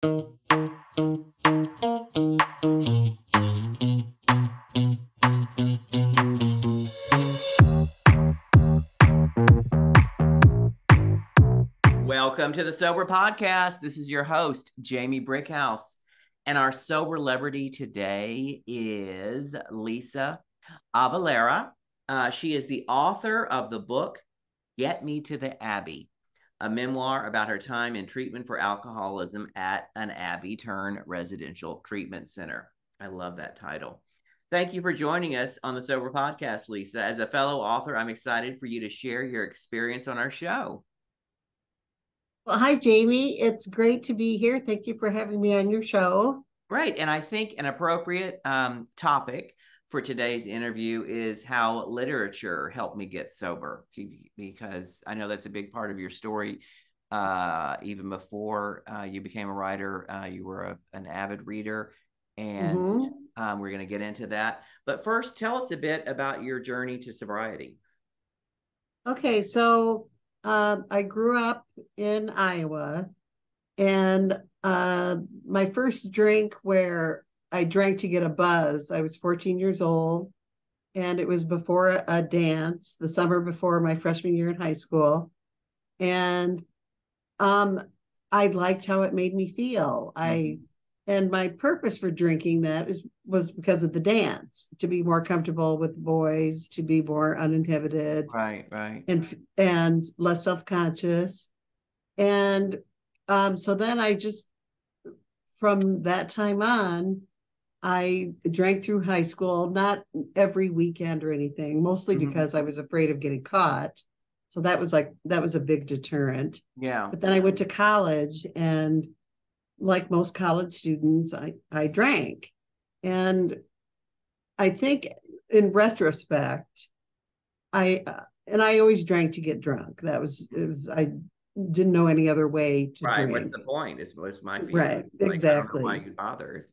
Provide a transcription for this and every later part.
Welcome to the Sober Podcast. This is your host, Jamie Brickhouse. And our sober celebrity today is Lisa Avalera. She is the author of the book, Get Me to the Abbey, a memoir about her time in treatment for alcoholism at an Abbey turned residential treatment center. I love that title. Thank you for joining us on the Sober Podcast, Lisa. As a fellow author, I'm excited for you to share your experience on our show. Well, hi, Jamie. It's great to be here. Thank you for having me on your show. Right. And I think an appropriate topic for today's interview is how literature helped me get sober, because I know that's a big part of your story. Even before you became a writer, you were an avid reader, and we're going to get into that. But first, tell us a bit about your journey to sobriety. Okay, so I grew up in Iowa, and my first drink where I drank to get a buzz, I was 14 years old, and it was before a dance the summer before my freshman year in high school. And I liked how it made me feel. And my purpose for drinking that was because of the dance, to be more comfortable with boys, to be more uninhibited, Right. and less self-conscious. And so then from that time on, I drank through high school, not every weekend or anything, mostly because I was afraid of getting caught. So that was a big deterrent. Yeah. But then I went to college, and like most college students, I drank. And I think in retrospect, I always drank to get drunk. I didn't know any other way to drink. What's the point? Is my feeling. Right, exactly. I don't know why you bother.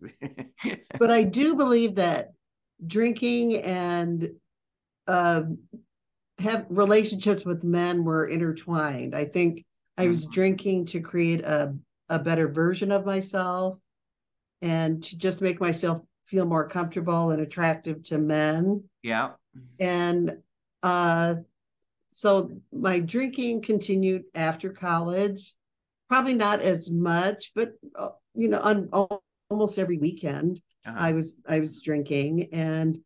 But I do believe that drinking and have relationships with men were intertwined. I think I was drinking to create a better version of myself and to just make myself feel more comfortable and attractive to men. Yeah. And so my drinking continued after college, probably not as much, but on almost every weekend I was drinking. And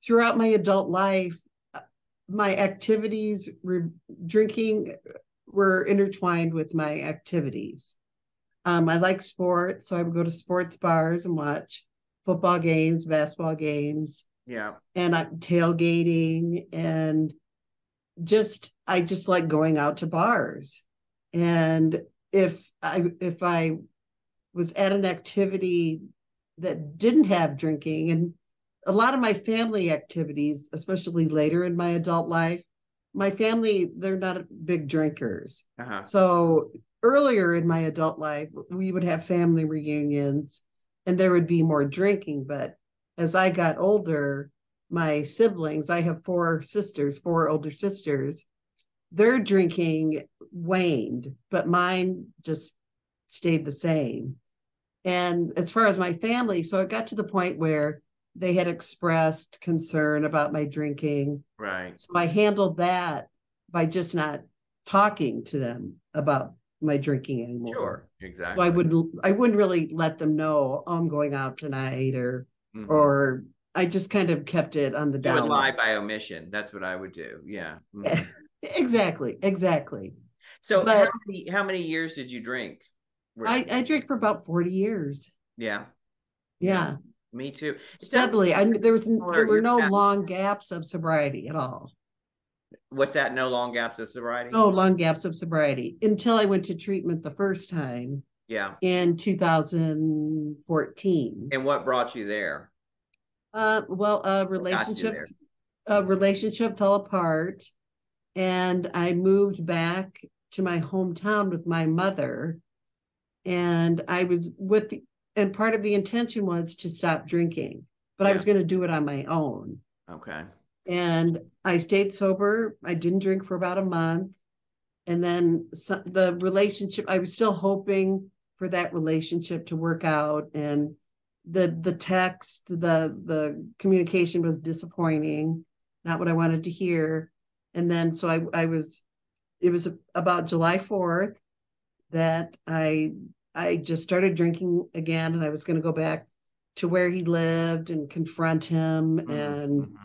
throughout my adult life, my activities drinking were intertwined with my activities. I like sports, so I would go to sports bars and watch football games, basketball games. Yeah. And tailgating, and I just like going out to bars. And if I was at an activity that didn't have drinking, and a lot of my family activities, especially later in my adult life, my family, they're not big drinkers. So earlier in my adult life, we would have family reunions and there would be more drinking. But as I got older, my siblings, I have four older sisters, their drinking waned, but mine just stayed the same. And as far as my family, so it got to the point where they had expressed concern about my drinking. Right. So I handled that by just not talking to them about my drinking anymore. Sure, exactly. So I wouldn't really let them know, oh, I'm going out tonight, or I just kind of kept it on the down. You would lie by omission. That's what I would do. Yeah. Exactly. So how many years did you drink? I drank for about 40 years. Yeah. Me too. Steadily. There were no long gaps of sobriety at all. What's that? No long gaps of sobriety? No long gaps of sobriety until I went to treatment the first time. Yeah. In 2014. And what brought you there? A relationship fell apart, and I moved back to my hometown with my mother. And I was and part of the intention was to stop drinking, but I was going to do it on my own. Okay. And I stayed sober. I didn't drink for about a month. And then the relationship, I was still hoping for that relationship to work out. And the text, the communication was disappointing, not what I wanted to hear. And then so it was about July 4th that I just started drinking again, and I was going to go back to where he lived and confront him. And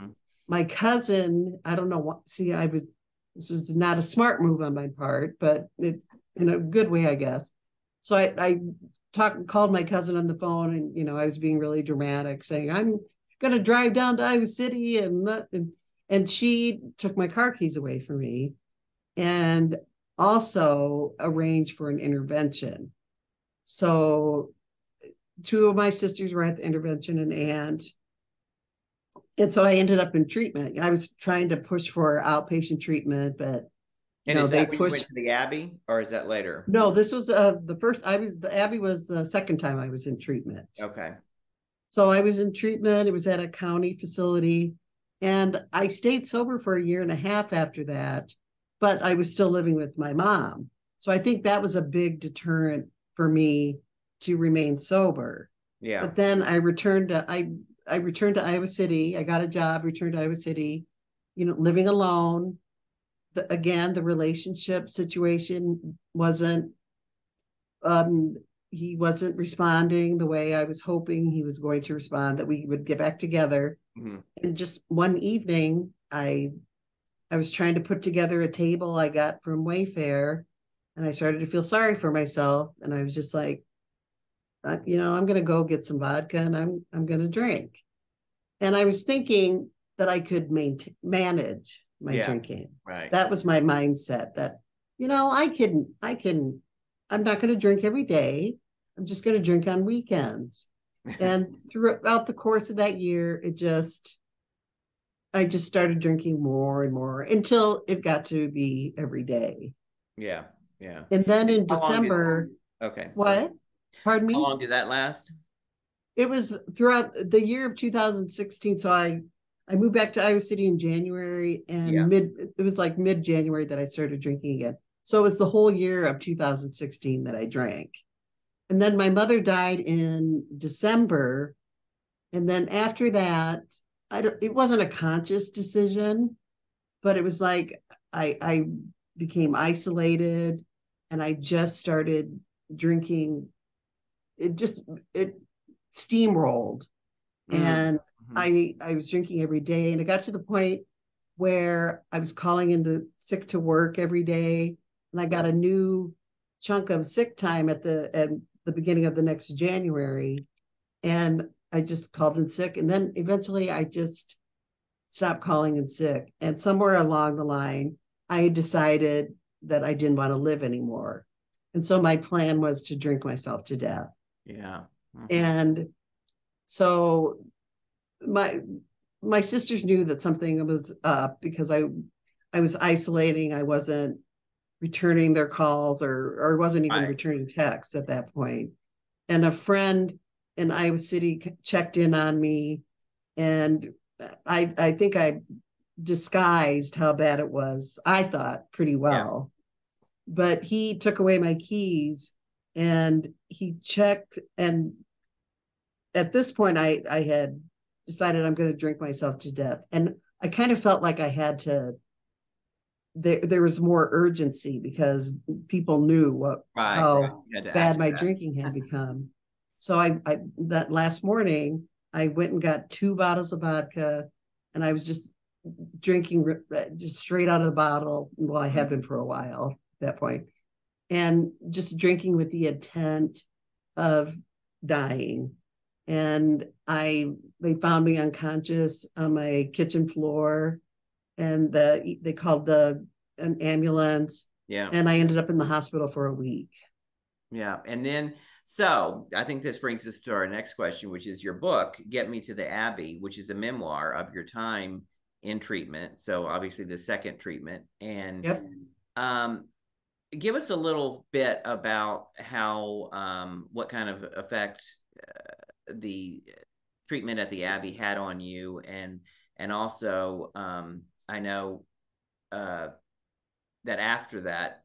my cousin, I don't know what, see, this was not a smart move on my part, but it, in a good way, I guess. So I called my cousin on the phone, and, I was being really dramatic, saying, I'm going to drive down to Iowa City. And she took my car keys away from me and also arranged for an intervention. So two of my sisters were at the intervention, and aunt. And so I ended up in treatment. I was trying to push for outpatient treatment, but And is they that when you went pushed. to the Abbey, or is that later? No, this was the first. The Abbey was the second time I was in treatment. Okay. So I was in treatment. It was at a county facility, and I stayed sober for a year and a half after that, but I was still living with my mom. So I think that was a big deterrent for me to remain sober. Yeah. But then I returned to Iowa City. I got a job, returned to Iowa City, living alone. Again, the relationship situation wasn't, he wasn't responding the way I was hoping he was going to respond, that we would get back together. And just one evening, I was trying to put together a table I got from Wayfair, and I started to feel sorry for myself. And I was just like, I'm going to go get some vodka, and I'm going to drink. And I was thinking that I could manage my drinking. Right. That was my mindset, that, I'm not going to drink every day. I'm just going to drink on weekends. And throughout the course of that year, I just started drinking more and more until it got to be every day. Yeah. Yeah. And then in How long December. Okay. What? Pardon me? How long did that last? It was throughout the year of 2016. So I moved back to Iowa City in January, and it was like mid-January that I started drinking again. So it was the whole year of 2016 that I drank. And then my mother died in December. And then after that, it wasn't a conscious decision, but it was like I became isolated, and I just started drinking. It steamrolled. And I was drinking every day, and it got to the point where I was calling into sick to work every day, and I got a new chunk of sick time at the beginning of the next January, and I just called in sick. And then eventually I just stopped calling in sick, and somewhere along the line I decided that I didn't want to live anymore, and so my plan was to drink myself to death. And so my sisters knew that something was up, because I was isolating. I wasn't returning their calls, or wasn't even returning texts at that point. And a friend in Iowa City checked in on me, and I think I disguised how bad it was, I thought, pretty well. But he took away my keys, and he checked, and at this point I had decided I'm going to drink myself to death. And I kind of felt like I had to, there was more urgency, because people knew how bad my drinking had become. So I that last morning, I went and got 2 bottles of vodka, and I was just drinking just straight out of the bottle. Well, I had been for a while at that point, and just drinking with the intent of dying. And they found me unconscious on my kitchen floor, and they called an ambulance. And I ended up in the hospital for a week. And then, so I think this brings us to our next question, which is your book, Get Me to the Abbey, which is a memoir of your time in treatment. So obviously the second treatment. And give us a little bit about how, what kind of effect the treatment at the Abbey had on you. And also, I know that after that,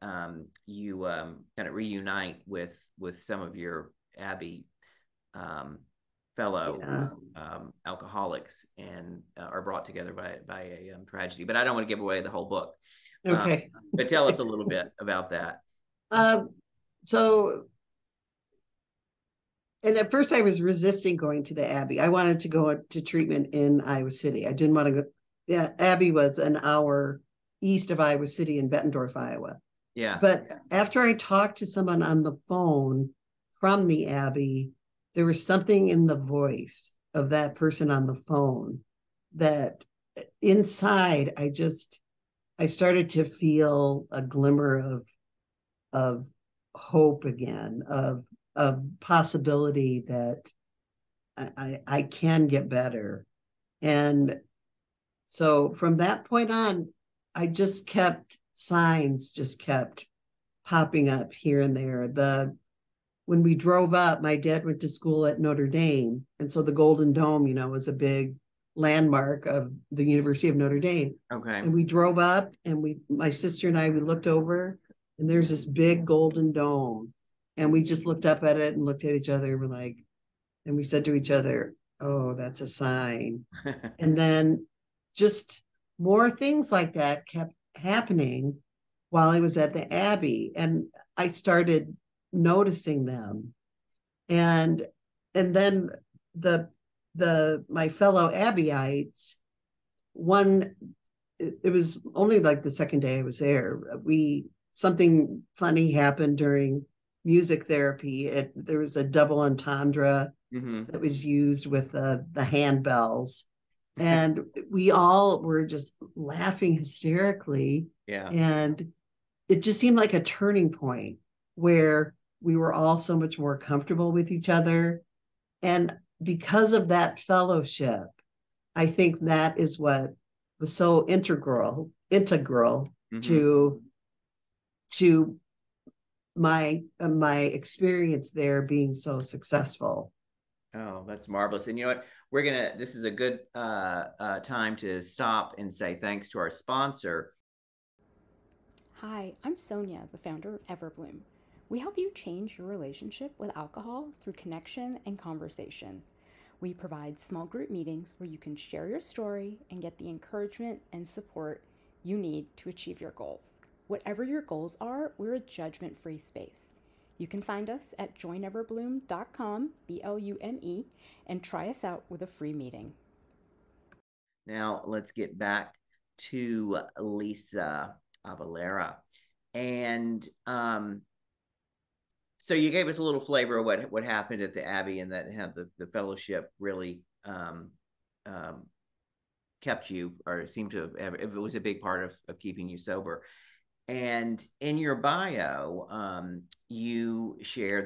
you kind of reunite with some of your Abbey fellow alcoholics, and are brought together by a tragedy. But I don't want to give away the whole book. Okay. But tell us a little bit about that. So, and at first I was resisting going to the Abbey. I wanted to go to treatment in Iowa City. I didn't want to go. Yeah, Abbey was an hour east of Iowa City in Bettendorf, Iowa. Yeah. But after I talked to someone on the phone from the Abbey, there was something in the voice of that person on the phone that inside I started to feel a glimmer of hope again, of possibility that I can get better. And so from that point on, signs just kept popping up here and there. When we drove up, my dad went to school at Notre Dame. And so the Golden Dome, was a big landmark of the University of Notre Dame. Okay. And we drove up, and my sister and I, we looked over, and there's this big golden dome. And we just looked up at it and looked at each other, and and we said to each other, oh, that's a sign. And then just more things like that kept happening while I was at the Abbey. And I started noticing them. And then my fellow Abbeyites, it was only like the second day I was there, something funny happened during music therapy. There was a double entendre that was used with the handbells, and we all were just laughing hysterically. Yeah. And it just seemed like a turning point where we were all so much more comfortable with each other. And because of that fellowship, I think that is what was so integral to my experience there being so successful. Oh, that's marvelous. And you know what? This is a good time to stop and say thanks to our sponsor. Hi, I'm Sonia, the founder of Everbloom. We help you change your relationship with alcohol through connection and conversation. We provide small group meetings where you can share your story and get the encouragement and support you need to achieve your goals. Whatever your goals are, we're a judgment-free space. You can find us at joineverbloom.com, BLUME, and try us out with a free meeting. Now let's get back to Lisa Avalera. And so you gave us a little flavor of what happened at the Abbey, and that had the fellowship really kept you, or seemed to have, it was a big part of keeping you sober. And in your bio, you share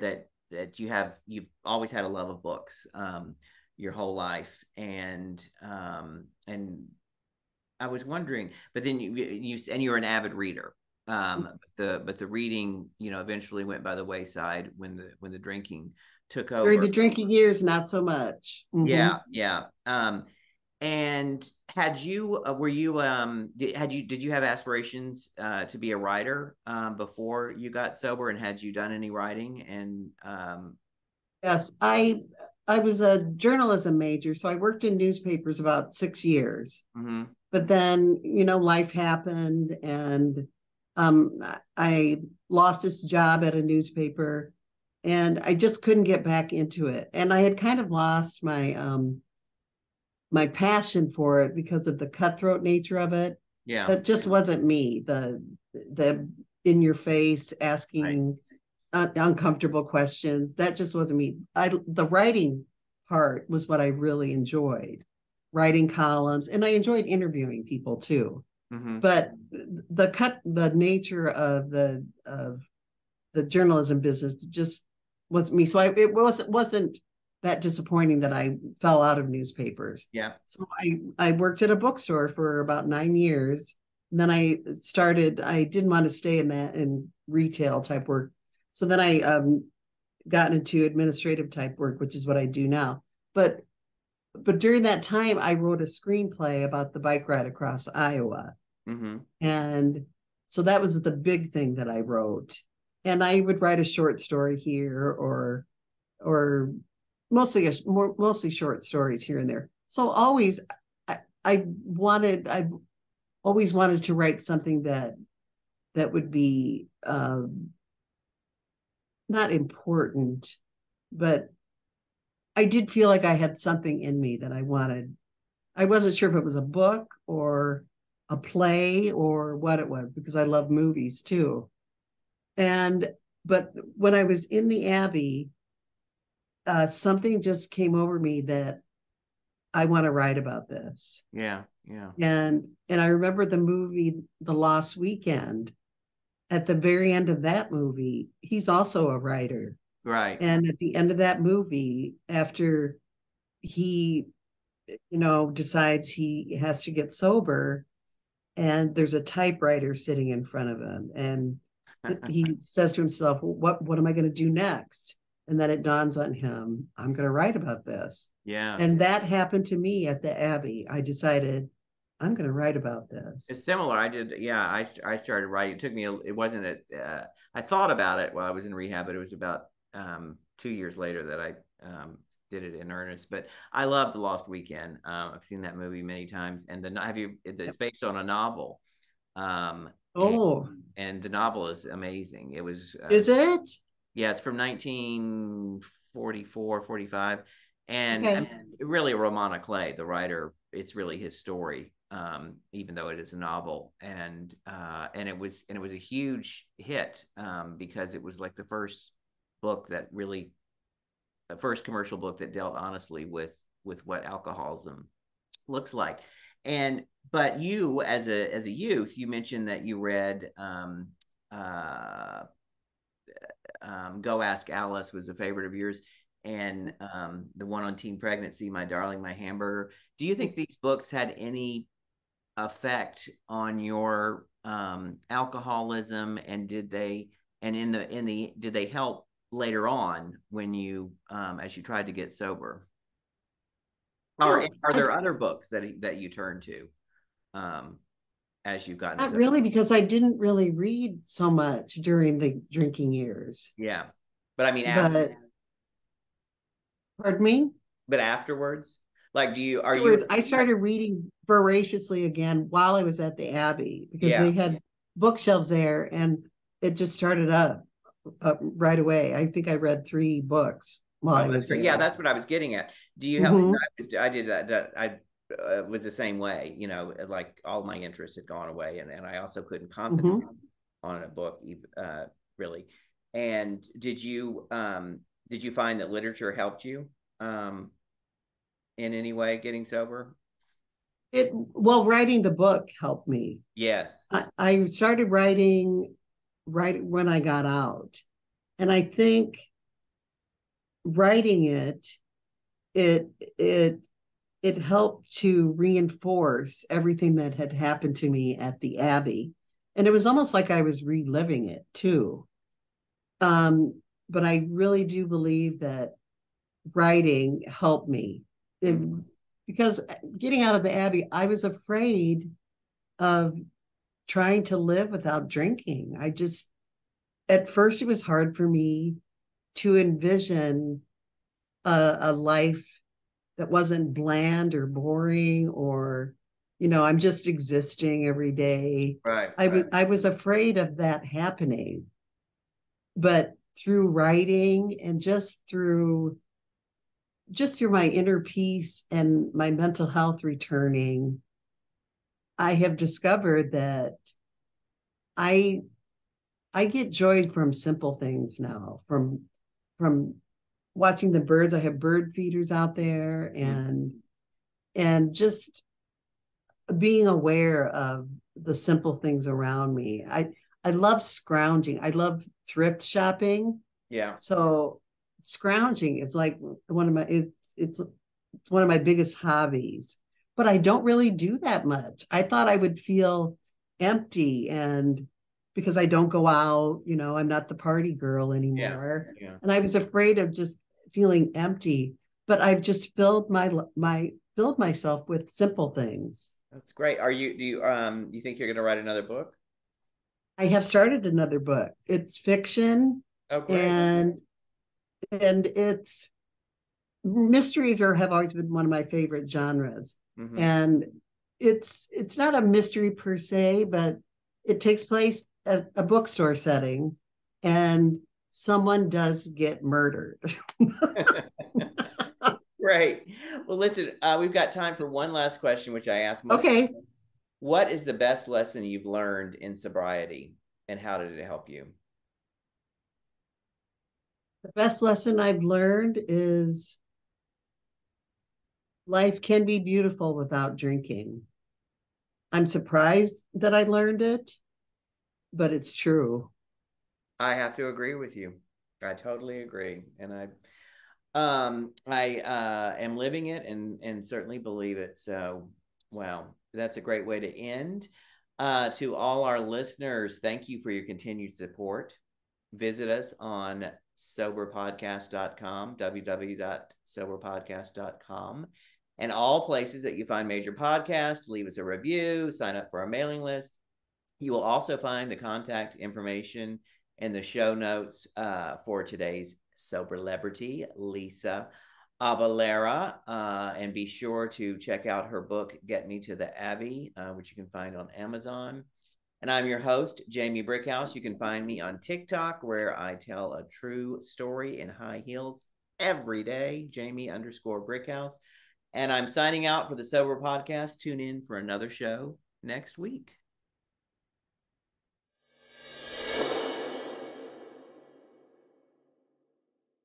that you've always had a love of books your whole life, and I was wondering, but then you're an avid reader. But the reading, eventually went by the wayside when the drinking took over. During the drinking years, not so much. Mm-hmm. Yeah. And did you have aspirations to be a writer before you got sober, and had you done any writing? And yes, I was a journalism major, so I worked in newspapers about 6 years. Mm-hmm. But then, life happened, and I lost this job at a newspaper, and I just couldn't get back into it. And I had kind of lost my passion for it because of the cutthroat nature of it. Yeah, that just wasn't me. The in your face asking uncomfortable questions, that just wasn't me. The writing part was what I really enjoyed, writing columns, and I enjoyed interviewing people too. Mm-hmm. But the nature of the journalism business just wasn't me. So it wasn't that disappointing that I fell out of newspapers. Yeah. So I worked at a bookstore for about 9 years. And then I didn't want to stay in retail type work. So then I got into administrative type work, which is what I do now. But during that time, I wrote a screenplay about the bike ride across Iowa. Mm-hmm. And So that was the big thing that I wrote. And I would write a short story here or mostly short stories here and there. So always I've always wanted to write something that would be not important, but I did feel like I had something in me that I wanted. I wasn't sure if it was a book or a play or what it was, because I love movies too. But when I was in the Abbey, something just came over me that I want to write about this. Yeah, yeah. And I remember the movie The Lost Weekend. At the very end of that movie, he's also a writer. Right. And at the end of that movie, after he, decides he has to get sober, and there's a typewriter sitting in front of him, and he says to himself, what am I going to do next? And then it dawns on him, I'm going to write about this. Yeah. And that happened to me at the Abbey. I decided I'm going to write about this. It's similar. I started writing. It took me, I thought about it while I was in rehab, but it was about 2 years later that I did it in earnest. But I love The Lost Weekend. I've seen that movie many times. And it's based on a novel. And the novel is amazing. It was. Is it? Yeah, it's from 1944, 45. And okay. I mean, it's really Romana Clay, the writer. It's really his story, even though it is a novel. And it was a huge hit because it was like the first commercial book that dealt honestly with what alcoholism looks like. But you, as a youth, you mentioned that you read Go Ask Alice was a favorite of yours, and the one on teen pregnancy, My Darling, My Hamburger. Do you think these books had any effect on your alcoholism, and did they help later on when you as you tried to get sober? Or are there other books that you turn to as you've gotten not sober? Really, because I didn't really read so much during the drinking years. Yeah, but I mean, pardon me? But afterwards, like, I started reading voraciously again while I was at the Abbey, because they had bookshelves there, and it just started up right away. I think I read 3 books while I was there. Yeah, that's what I was getting at. Do you have? I did that. I was the same way. Like all my interests had gone away, and I also couldn't concentrate on a book really. And did you find that literature helped you in any way getting sober? Writing the book helped me. Yes. I started writing right when I got out. And I think writing it helped to reinforce everything that had happened to me at the Abbey. And it was almost like I was reliving it too. But I really do believe that writing helped me. Because getting out of the Abbey, I was afraid of trying to live without drinking. At first it was hard for me to envision a life that wasn't bland or boring, or, I'm just existing every day. Right. I was afraid of that happening. But through writing and just through my inner peace and my mental health returning, I have discovered that I get joy from simple things now, from watching the birds. I have bird feeders out there, and just being aware of the simple things around me. I love scrounging. I love thrift shopping. Yeah. So scrounging is like one of my it's one of my biggest hobbies, but I don't really do that much. I thought I would feel empty, and because I don't go out, I'm not the party girl anymore. Yeah. And I was afraid of just feeling empty, but I've just filled myself with simple things. That's great. Do you think you're going to write another book? I have started another book. It's fiction, Oh, great. and it's mysteries have always been one of my favorite genres. Mm-hmm. And it's not a mystery per se, but it takes place at a bookstore setting, and someone does get murdered. Right. Well, listen, we've got time for one last question, which I ask most. Okay. People. What is the best lesson you've learned in sobriety, and how did it help you? The best lesson I've learned is life can be beautiful without drinking. I'm surprised that I learned it, but it's true. I have to agree with you. I totally agree. And I am living it and certainly believe it. So, wow, that's a great way to end. To all our listeners, thank you for your continued support. Visit us on soberpodcast.com, www.soberpodcast.com, and all places that you find major podcasts. Leave us a review, sign up for our mailing list. You will also find the contact information in the show notes for today's Soberlebrity, Lisa Avalera. And be sure to check out her book, Get Me to the Abbey, which you can find on Amazon. And I'm your host, Jamie Brickhouse. You can find me on TikTok, where I tell a true story in high heels every day, Jamie_Brickhouse. And I'm signing out for the Sober Podcast. Tune in for another show next week.